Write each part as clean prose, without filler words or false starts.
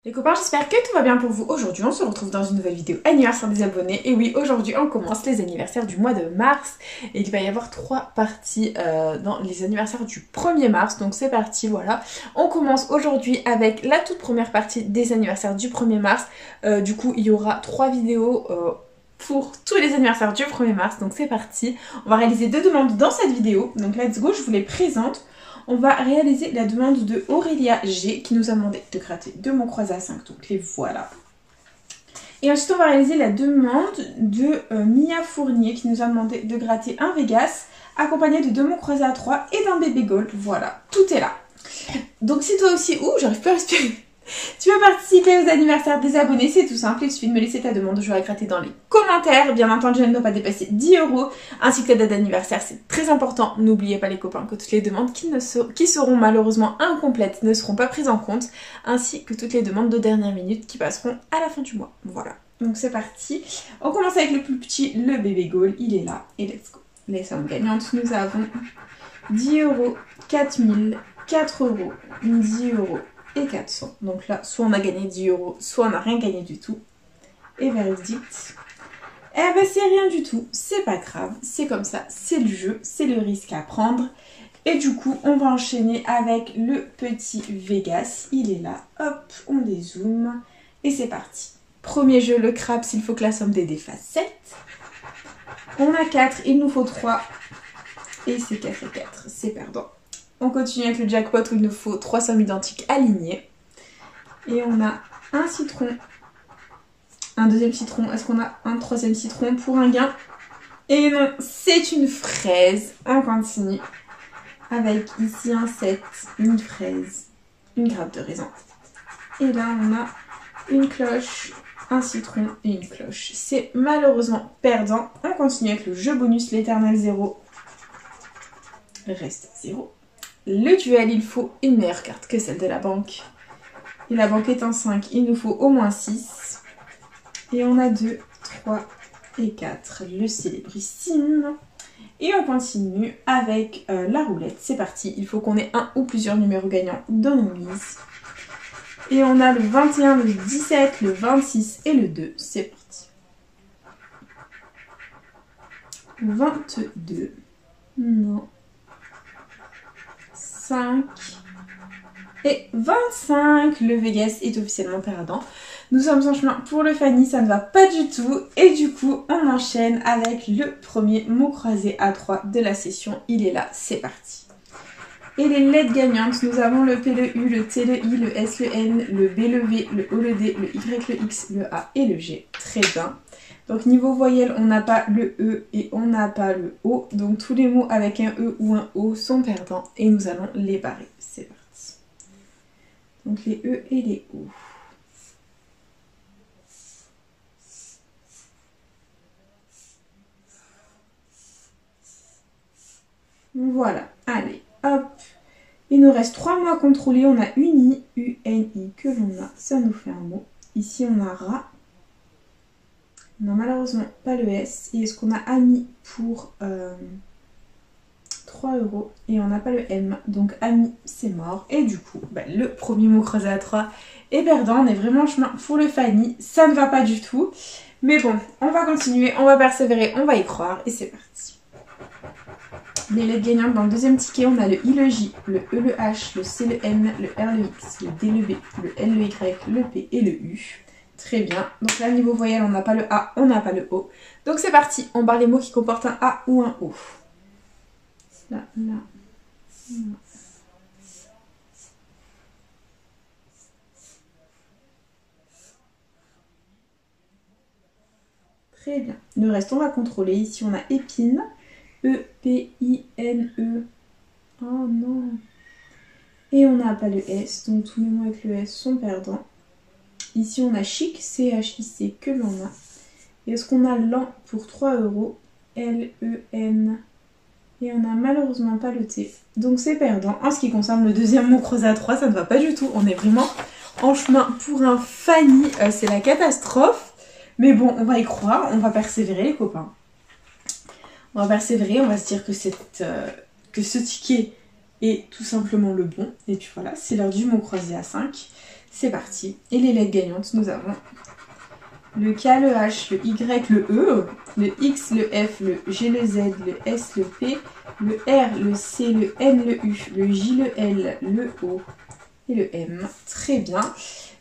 Les copains, j'espère que tout va bien pour vous. Aujourd'hui, on se retrouve dans une nouvelle vidéo anniversaire des abonnés. Et oui, aujourd'hui, on commence les anniversaires du mois de mars. Et il va y avoir 3 parties dans les anniversaires du 1er mars. Donc c'est parti, voilà. On commence aujourd'hui avec la toute première partie des anniversaires du 1er mars. Du coup, il y aura 3 vidéos pour tous les anniversaires du 1er mars. Donc c'est parti. On va réaliser 2 demandes dans cette vidéo. Donc let's go, je vous les présente. On va réaliser la demande de Aurélia G qui nous a demandé de gratter 2 mots croisés à 5, donc les voilà. Et ensuite on va réaliser la demande de Mia Fournier qui nous a demandé de gratter un Vegas accompagné de 2 mots croisés à 3 et d'un bébé gold. Voilà, tout est là. Donc si toi aussi, j'arrive pas à respirer, tu veux participer aux anniversaires des abonnés, c'est tout simple, il suffit de me laisser ta demande, je vais gratter dans les commentaires. Bien entendu, elle ne doit pas dépasser 10 €, ainsi que la date d'anniversaire, c'est très important. N'oubliez pas les copains que toutes les demandes qui seront malheureusement incomplètes ne seront pas prises en compte, ainsi que toutes les demandes de dernière minute qui passeront à la fin du mois. Voilà, donc c'est parti. On commence avec le plus petit, le bébé goal, il est là, et let's go. Les sommes gagnantes, nous avons 10 €, 4000, 4 €, 10 € et 400. Donc là, soit on a gagné 10 €, soit on n'a rien gagné du tout. Et verdict, eh ben c'est rien du tout, c'est pas grave, c'est comme ça, c'est le jeu, c'est le risque à prendre. Et du coup, on va enchaîner avec le petit Vegas, il est là, hop, on dézoome, et c'est parti. Premier jeu, le crabe, s'il faut que la somme des dés fasse 7. On a 4, il nous faut 3, et c'est 4 et 4, c'est perdant. On continue avec le jackpot où il nous faut 3 sommes identiques alignées. Et on a un citron, un deuxième citron. Est-ce qu'on a un troisième citron pour un gain? Et non, c'est une fraise. On continue avec ici un 7, une fraise, une grappe de raisin. Et là, on a une cloche, un citron et une cloche. C'est malheureusement perdant. On continue avec le jeu bonus, l'éternel 0. Reste 0. Le duel, il faut une meilleure carte que celle de la banque. Et la banque est en 5, il nous faut au moins 6. Et on a 2, 3 et 4. Le célébrissime. Et on continue avec la roulette. C'est parti, il faut qu'on ait un ou plusieurs numéros gagnants dans nos mises. Et on a le 21, le 17, le 26 et le 2. C'est parti. 22. Non. 5 et 25. Le Vegas est officiellement perdant. Nous sommes en chemin pour le Fanny, ça ne va pas du tout. Et du coup, on enchaîne avec le premier mot croisé à 3 de la session. Il est là, c'est parti. Et les lettres gagnantes, nous avons le P, le U, le T, le I, le S, le N, le B, le V, le O, le D, le Y, le X, le A et le G. Très bien. Donc niveau voyelle, on n'a pas le E et on n'a pas le O. Donc tous les mots avec un E ou un O sont perdants et nous allons les barrer. C'est parti. Donc les E et les O. Voilà, allez, hop. Il nous reste 3 mots à contrôler. On a uni, U-N-I que l'on a. Ça nous fait un mot. Ici on a rat. On n'a malheureusement pas le S. Et est-ce qu'on a ami pour 3 €? Et on n'a pas le M. Donc ami, c'est mort. Et du coup, le premier mot croisé à 3 est perdant. On est vraiment en chemin pour le Fanny. Ça ne va pas du tout. Mais bon, on va continuer, on va persévérer, on va y croire. Et c'est parti. Les lettres gagnantes dans le deuxième ticket, on a le I, le J, le E, le H, le C, le N, le R, le X, le D, le B, le L, le Y, le P et le U. Très bien. Donc là, niveau voyelle, on n'a pas le A, on n'a pas le O. Donc c'est parti, on barre les mots qui comportent un A ou un O. Là, là, là. Très bien. Le reste, on va contrôler. Ici, on a épine. E-P-I-N-E. Oh non. Et on n'a pas le S, donc tous les mots avec le S sont perdants. Ici on a chic, C-H-I-C que l'on a. Et est-ce qu'on a lent pour 3 €? L-E-N. Et on n'a malheureusement pas le T. Donc c'est perdant. En ce qui concerne le deuxième mot croisé à 3, ça ne va pas du tout. On est vraiment en chemin pour un Fanny. C'est la catastrophe. Mais bon, on va y croire, on va persévérer les copains. On va persévérer, on va se dire que ce ticket est tout simplement le bon. Et puis voilà, c'est l'heure du mot croisé à 5. C'est parti. Et les lettres gagnantes, nous avons le K, le H, le Y, le E, le X, le F, le G, le Z, le S, le P, le R, le C, le N, le U, le J, le L, le O et le M. Très bien.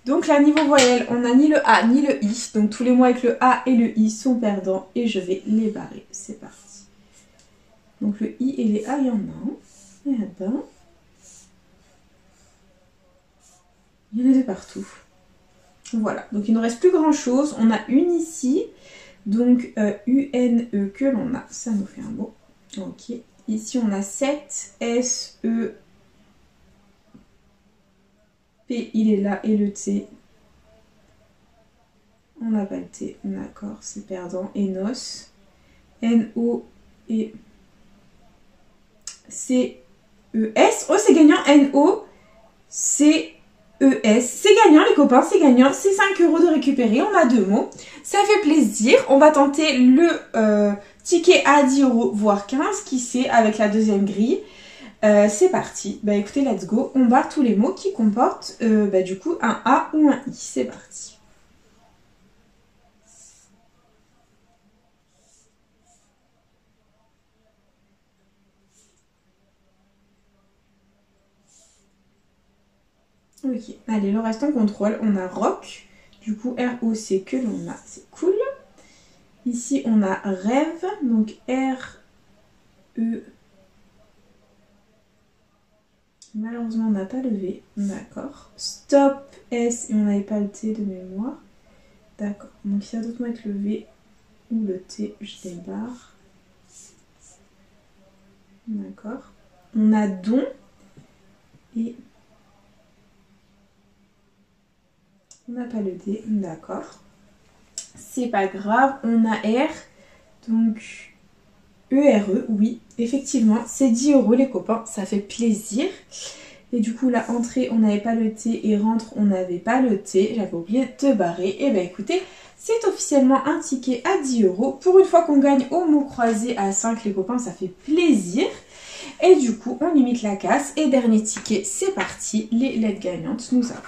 Donc là, niveau voyelle, on n'a ni le A ni le I. Donc tous les mots avec le A et le I sont perdants et je vais les barrer. C'est parti. Donc le I et les A, il y en a un. Il y en a deux. Il y en a deux partout. Voilà, donc il ne reste plus grand chose. On a une ici, donc U-N-E que l'on a, ça nous fait un mot. Ok, ici on a 7, S-E, P, il est là, et le T. On n'a pas le T, d'accord, c'est perdant. Et NOS, N-O et C-E-S. Oh, c'est gagnant, N-O-C-E-S. C'est gagnant les copains, c'est gagnant, c'est 5 € de récupérer, on a 2 mots, ça fait plaisir. On va tenter le ticket à 10 €, voire 15, qui sait, avec la deuxième grille. C'est parti, bah écoutez, let's go, on barre tous les mots qui comportent du coup un A ou un I, c'est parti. Ok, allez, le reste on contrôle. On a rock, du coup R-O-C que l'on a, c'est cool. Ici on a rêve, donc R-E. Malheureusement on n'a pas le V, d'accord. Stop, S, et on n'avait pas le T de mémoire. D'accord, donc s'il y a d'autres mots avec le V ou le T, je les barre. D'accord. On a don et... on n'a pas le D, d'accord. C'est pas grave, on a R, donc E-R-E, oui, effectivement, c'est 10 € les copains, ça fait plaisir. Et du coup, la entrée, on n'avait pas le T, et rentre, on n'avait pas le T, j'avais oublié de barrer. Et ben écoutez, c'est officiellement un ticket à 10 €. Pour une fois qu'on gagne au mot croisé à 5, les copains, ça fait plaisir. Et du coup, on limite la casse. Et dernier ticket, c'est parti, les lettres gagnantes, nous avons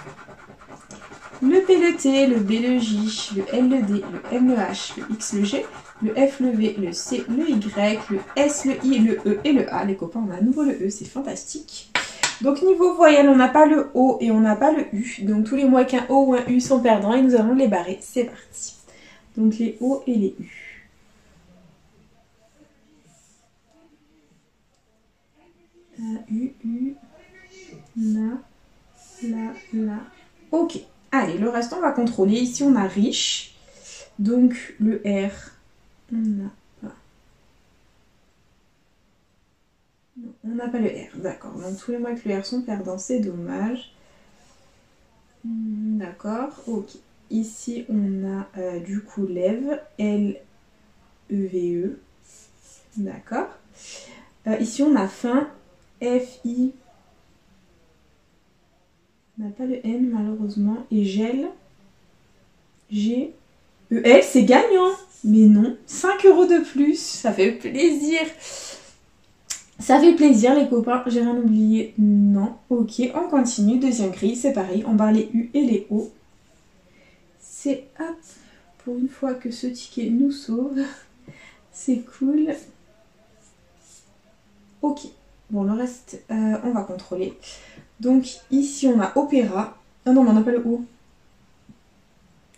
le P, le T, le B, le J, le L, le D, le M, le H, le X, le G, le F, le V, le C, le Y, le S, le I, le E et le A. Les copains, on a à nouveau le E, c'est fantastique. Donc niveau voyelle, on n'a pas le O et on n'a pas le U. Donc tous les mots avec un O ou un U sont perdants et nous allons les barrer. C'est parti. Donc les O et les U. U, la. Ok. Allez, le reste, on va contrôler. Ici, on a riche. Donc, le R, on n'a pas. Non, on n'a pas le R, d'accord. Donc, tous les mots avec le R sont perdants, c'est dommage. D'accord, ok. Ici, on a du coup lève, L-E-V-E. D'accord. Ici, on a fin, F-I. On n'a pas le N malheureusement. Et gel, G-E-L, c'est gagnant. Mais non, 5 € de plus, ça fait plaisir. Ça fait plaisir les copains, j'ai rien oublié. Non, ok, on continue. Deuxième grille, c'est pareil, on barre les U et les O. C'est hop, pour une fois que ce ticket nous sauve. C'est cool. Ok, bon le reste, on va contrôler. Donc ici on a opéra. Ah non mais on n'a pas le O.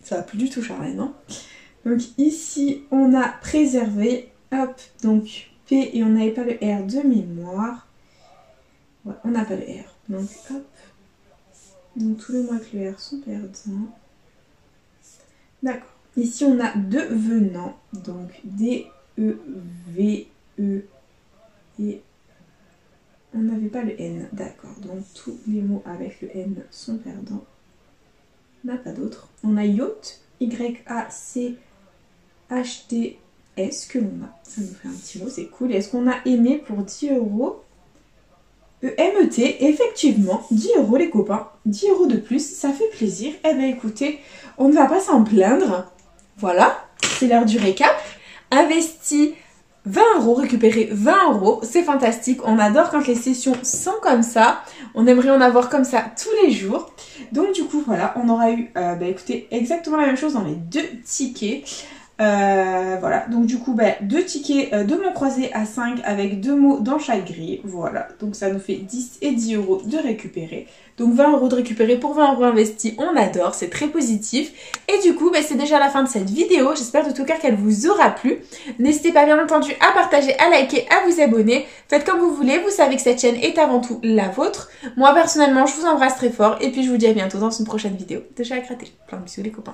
Ça va plus du tout Charlène, non? Donc ici on a préservé. Hop, donc P et on n'avait pas le R de mémoire. Ouais, on n'a pas le R. Donc hop. Donc tous les mots avec le R sont perdants. D'accord. Ici on a devenant. Donc D-E-V-E et on n'avait pas le N, d'accord. Donc tous les mots avec le N sont perdants. On n'a pas d'autres. On a yacht, Y-A-C-H-T-S que l'on a. Ça nous fait un petit mot, c'est cool. Est-ce qu'on a aimé pour 10 €? E-M-E-T, effectivement, 10 € les copains. 10 € de plus, ça fait plaisir. Eh bien écoutez, on ne va pas s'en plaindre. Voilà, c'est l'heure du récap. Investi 20 €, récupérer 20 €, c'est fantastique. On adore quand les sessions sont comme ça. On aimerait en avoir comme ça tous les jours. Donc du coup, voilà, on aura eu, écoutez, exactement la même chose dans les 2 tickets. Voilà, donc du coup, 2 tickets, 2 mots croisés à 5 avec 2 mots dans chaque grille. Voilà, donc ça nous fait 10 et 10 € de récupérer. Donc 20 € de récupérer pour 20 € investis, on adore, c'est très positif. Et du coup, c'est déjà la fin de cette vidéo. J'espère de tout cœur qu'elle vous aura plu. N'hésitez pas bien entendu à partager, à liker, à vous abonner. Faites comme vous voulez, vous savez que cette chaîne est avant tout la vôtre. Moi personnellement, je vous embrasse très fort et puis je vous dis à bientôt dans une prochaine vidéo de Chat à Gratter. Plein de bisous les copains.